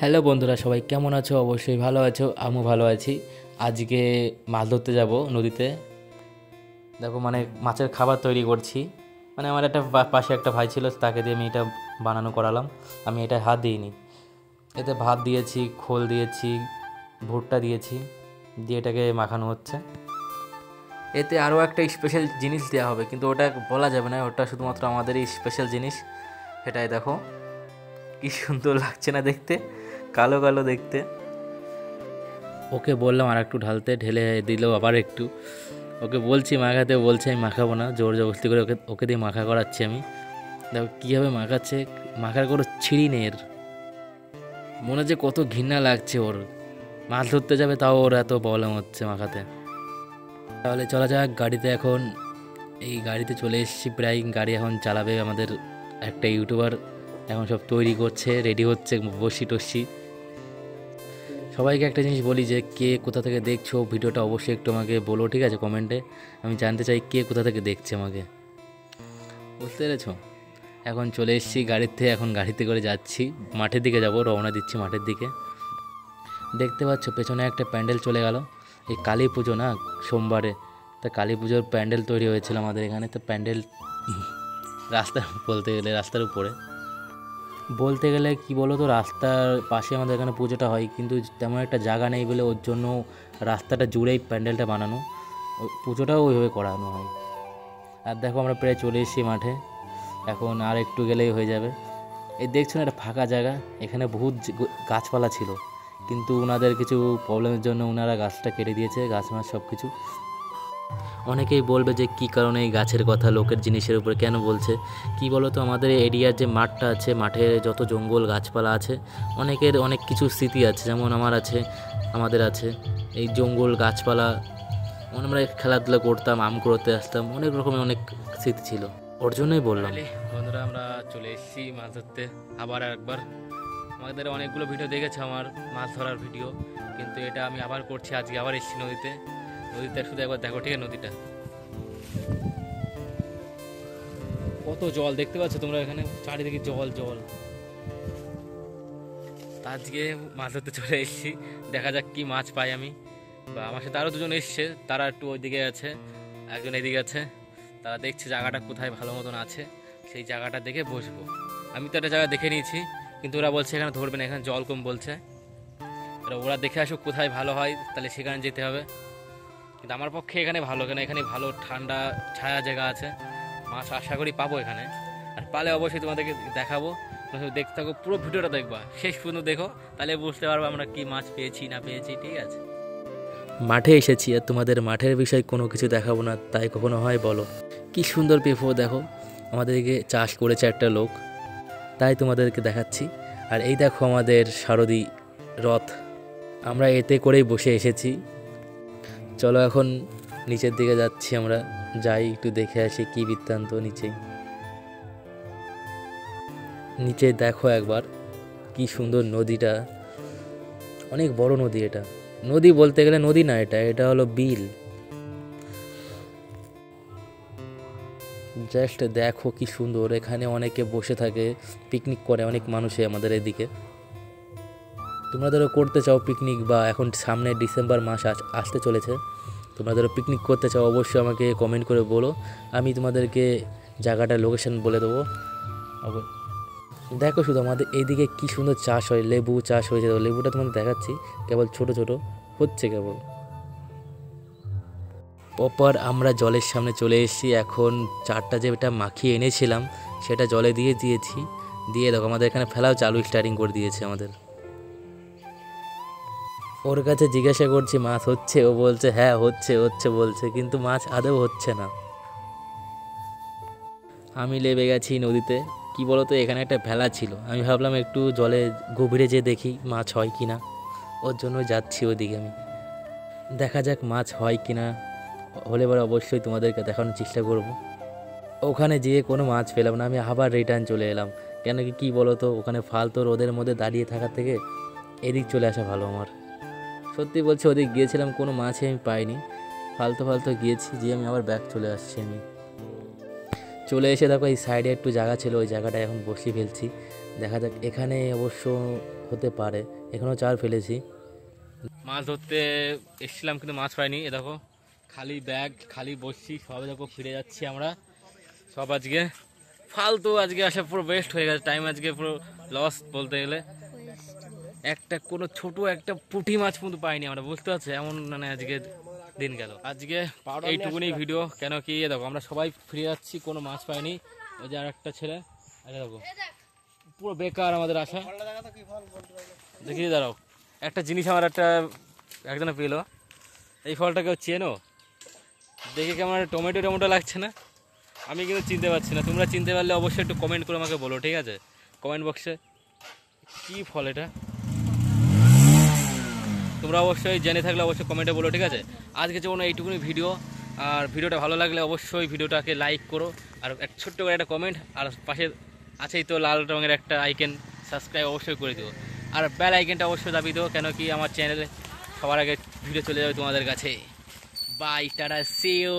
Hello বন্ধুরা, সবাই কেমন আছো? অবশ্যই ভালো আছো, আমিও ভালো আছি। আজকে মাছ ধরতে যাব নদীতে। দেখো মাছের খাবার তৈরি করছি। আমার একটা পাশে একটা ভাই ছিল, তাকে দিয়ে আমি এটা বানানো করালাম। আমি এটা হাত দিইনি। এতে ভাত দিয়েছি, খোল দিয়েছি, ভুট্টা দিয়েছি, দিয়ে এটাকে মাখানো হচ্ছে। এতে আরও একটা স্পেশাল জিনিস দেওয়া হবে, কিন্তু ওটা বলা যাবে না, ওটা শুধুমাত্র আমাদেরই স্পেশাল জিনিস। সেটাই দেখো কি সুন্দর লাগছে না দেখতে, কালো কালো দেখতে। ওকে বললাম আর একটু ঢালতে, ঢেলে দিল আবার একটু। ওকে বলছি মাখাতে, বলছে আমি মাখাবো না, জোর জবরদস্তি করে ওকে ওকে দিয়ে মাখা করাচ্ছি আমি। দেখো কীভাবে মাখাচ্ছে, মাখার কোনো ছিঁড়ি নেই এর। মনে হচ্ছে কত ঘৃণা লাগছে ওর। মাছ ধরতে যাবে তাও ওর এত প্রবলেম হচ্ছে মাখাতে। তাহলে চলা যাক গাড়িতে এখন। এই গাড়িতে চলে এসেছি প্রায়, গাড়ি এখন চালাবে আমাদের একটা ইউটিউবার। এখন সব তৈরি করছে, রেডি হচ্ছে, বসি টসি। সবাইকে একটা জিনিস বলি যে কে কোথা থেকে দেখছো ভিডিওটা অবশ্যই একটু আমাকে বলো, ঠিক আছে? কমেন্টে আমি জানতে চাই কে কোথা থেকে দেখছে আমাকে, বুঝতে পেরেছো? এখন চলে এসেছি গাড়িতে, এখন গাড়িতে করে যাচ্ছি মাঠের দিকে, যাব রওনা দিচ্ছি মাঠের দিকে। দেখতে পাচ্ছ পেছনে একটা প্যান্ডেল চলে গেল। এই কালী পুজো না, সোমবারে, তা কালী পুজোর প্যান্ডেল তৈরি হয়েছিল আমাদের এখানে। তো প্যান্ডেল রাস্তা, বলতে গেলে রাস্তার উপরে, বলতে গেলে কি বলো তো, রাস্তার পাশে আমাদের এখানে পুজোটা হয়, কিন্তু তেমন একটা জায়গা নেই বলে ওর জন্য রাস্তাটা জুড়েই প্যান্ডেলটা বানানো, পুজোটাও ওইভাবে করানো হয়। আর দেখো আমরা প্রায় চলে এসেছি মাঠে, এখন আর একটু গেলেই হয়ে যাবে। এই দেখছো না, একটা ফাঁকা জায়গা, এখানে বহুত গাছপালা ছিল, কিন্তু ওনাদের কিছু প্রবলেমের জন্য ওনারা গাছটা কেটে দিয়েছে, গাছ মাছ সব কিছু। অনেকেই বলবে যে কী কারণে এই গাছের কথা লোকের জিনিসের উপরে কেন বলছে। কি বলো তো, আমাদের এরিয়ার যে মাঠটা আছে, মাঠে যত জঙ্গল গাছপালা আছে, অনেকের অনেক কিছু স্মৃতি আছে, যেমন আমার আছে, আমাদের আছে। এই জঙ্গল গাছপালা, আমরা খেলাধুলা করতাম, আম কুড়োতে আসতাম, অনেক রকমের অনেক স্মৃতি ছিল, ওর জন্যই বললাম। বন্ধুরা, আমরা চলে এসেছি মাছ ধরতে আবার একবার। আমাদের অনেকগুলো ভিডিও দেখেছে আমার মাছ ধরার ভিডিও, কিন্তু এটা আমি আবার করছি। আজকে আবার এসেছি নদীতে। নদীতে শুধু একবার দেখো, ঠিক আছে? নদীটা কত জল দেখতে পাচ্ছ তোমরা, এখানে চারিদিকে জল জল। আজকে মাছ ধরতে চলে এসেছি, দেখা যাক কি মাছ পাই আমি, বা আমার সাথে আরও দুজন এসছে, তারা একটু ওইদিকে আছে, একজন এদিকে আছে। তারা দেখছে জায়গাটা কোথায় ভালো মতন আছে, সেই জায়গাটা দেখে বসবো। আমি তো একটা জায়গা দেখে নিয়েছি, কিন্তু ওরা বলছে এখানে ধরবে না, এখানে জল কম বলছে। ওরা দেখে আসুক কোথায় ভালো হয়, তাহলে সেখানে যেতে হবে। কিন্তু আমার পক্ষে এখানে ভালো, কেন এখানে ভালো ঠান্ডা ছায়া জায়গা আছে, মাছ আশা করি পাবো এখানে। আর পালে অবশ্যই তোমাদেরকে দেখাবো। দেখতে থাকো, পুরো ভিডিওটা দেখবা, শেষ পর্যন্ত দেখো, তাহলে বুঝতে পারবো আমরা কি মাছ পেয়েছি না পেয়েছি, ঠিক আছে? মাঠে এসেছি আর তোমাদের মাঠের বিষয়ে কোনো কিছু দেখাবো না, তাই কখনো হয় বলো? কি সুন্দর পেঁপো দেখো, আমাদেরকে চাষ করেছে একটা লোক, তাই তোমাদেরকে দেখাচ্ছি। আর এই দেখো আমাদের সারথি রথ, আমরা এতে করেই বসে এসেছি। চলো এখন নিচের দিকে যাচ্ছি, আমরা যাই একটু দেখে আসি কি বৃত্তান্ত নিচে। নিচে দেখো একবার কি সুন্দর নদীটা, অনেক বড় নদী এটা। নদী বলতে গেলে নদী না, এটা এটা হলো বিল। জাস্ট দেখো কি সুন্দর, এখানে অনেকে বসে থাকে, পিকনিক করে অনেক মানুষে আমাদের এদিকে। তোমরা ধরো করতে চাও পিকনিক, বা এখন সামনে ডিসেম্বর মাস আসতে চলেছে, তোমরা ধরো পিকনিক করতে চাও, অবশ্যই আমাকে কমেন্ট করে বলো, আমি তোমাদেরকে জায়গাটার লোকেশন বলে দেবো। দেখো শুধু আমাদের এইদিকে কি সুন্দর চাষ হয়, লেবু চাষ হয়েছে, লেবুটা তোমাদের দেখাচ্ছি, কেবল ছোট ছোট হচ্ছে কেবল। পরপর আমরা জলের সামনে চলে এসেছি, এখন চারটা যেটা মাখিয়ে এনেছিলাম সেটা জলে দিয়ে দিয়েছি, দিয়ে দেখো আমাদের এখানে ফেলাও চালু স্টার্টিং করে দিয়েছে আমাদের। ওর কাছে জিজ্ঞাসা করছি মাছ হচ্ছে, ও বলছে হ্যাঁ হচ্ছে হচ্ছে বলছে, কিন্তু মাছ আদৌ হচ্ছে না। আমি লেবে গেছি নদীতে। কি বলতো, এখানে একটা ভেলা ছিল, আমি ভাবলাম একটু জলে গভীরে যেয়ে দেখি মাছ হয় কি না, ওর জন্য যাচ্ছি ওদিকে আমি। দেখা যাক মাছ হয় কি না, হলে পরে অবশ্যই তোমাদেরকে দেখানোর চেষ্টা করব। ওখানে যেয়ে কোনো মাছ পেলাম না, আমি আবার রিটার্ন চলে এলাম। কেন কি কী বলো তো, ওখানে ফালতু রোদের মধ্যে দাঁড়িয়ে থাকার থেকে এদিক চলে আসা ভালো আমার। সত্যি বলছি, ওদিক গিয়েছিলাম, কোনো মাছই আমি পাইনি, ফালতু ফালতু গিয়েছি, যে আমি আবার ব্যাক চলে আসছি। আমি চলে এসে দেখো এই সাইডে একটু জায়গা ছিল, ওই জায়গাটায় এখন বসিয়ে ফেলছি, দেখা যাক, এখানে অবশ্য হতে পারে, এখানেও চার ফেলেছি। মাছ ধরতে এসেছিলাম কিন্তু মাছ পাইনি। এ দেখো খালি ব্যাগ, খালি বসছি, সব দেখো ফিরে যাচ্ছি আমরা সব। আজকে ফালতু আজকে আসা পুরো ওয়েস্ট হয়ে গেছে, টাইম আজকে পুরো লস বলতে গেলে। একটা কোনো ছোট একটা পুঁটি মাছ কিন্তু পাইনি আমরা, বুঝতে পারছি এমন মানে আজকে দিন গেল। আজকে এইটুকুনি ভিডিও, কেন কি দেখো আমরা সবাই ফিরে যাচ্ছি, কোনো মাছ পাইনি। ওই যে আর একটা ছেলে, আরে দেখো পুরো বেকার আমাদের আশা। দেখি দাঁড়াও, একটা জিনিস আমার একজনে পেলো, এই ফলটা কেউ চেনো? দেখে কেমন টমেটো টমেটো লাগছে না? আমি কিন্তু চিনতে পারছি না, তোমরা চিনতে পারলে অবশ্যই একটু কমেন্ট করে আমাকে বলো, ঠিক আছে? কমেন্ট বক্সে কী ফল এটা তোমরা অবশ্যই জেনে থাকলে অবশ্যই কমেন্টে বলো, ঠিক আছে? আজকে যেমন এইটুকুনি ভিডিও, আর ভিডিওটা ভালো লাগলে অবশ্যই ভিডিওটাকে লাইক করো, আর এক ছোট্ট করে একটা কমেন্ট, আর পাশে আছেই তো লাল রঙের একটা আইকন, সাবস্ক্রাইব অবশ্যই করে দিও, আর বেল আইকনটা অবশ্যই দাবিয়ে দিও, কেন কি আমার চ্যানেলে সবার আগে ভিডিও চলে যাবে তোমাদের কাছে। Bye, tata, see you.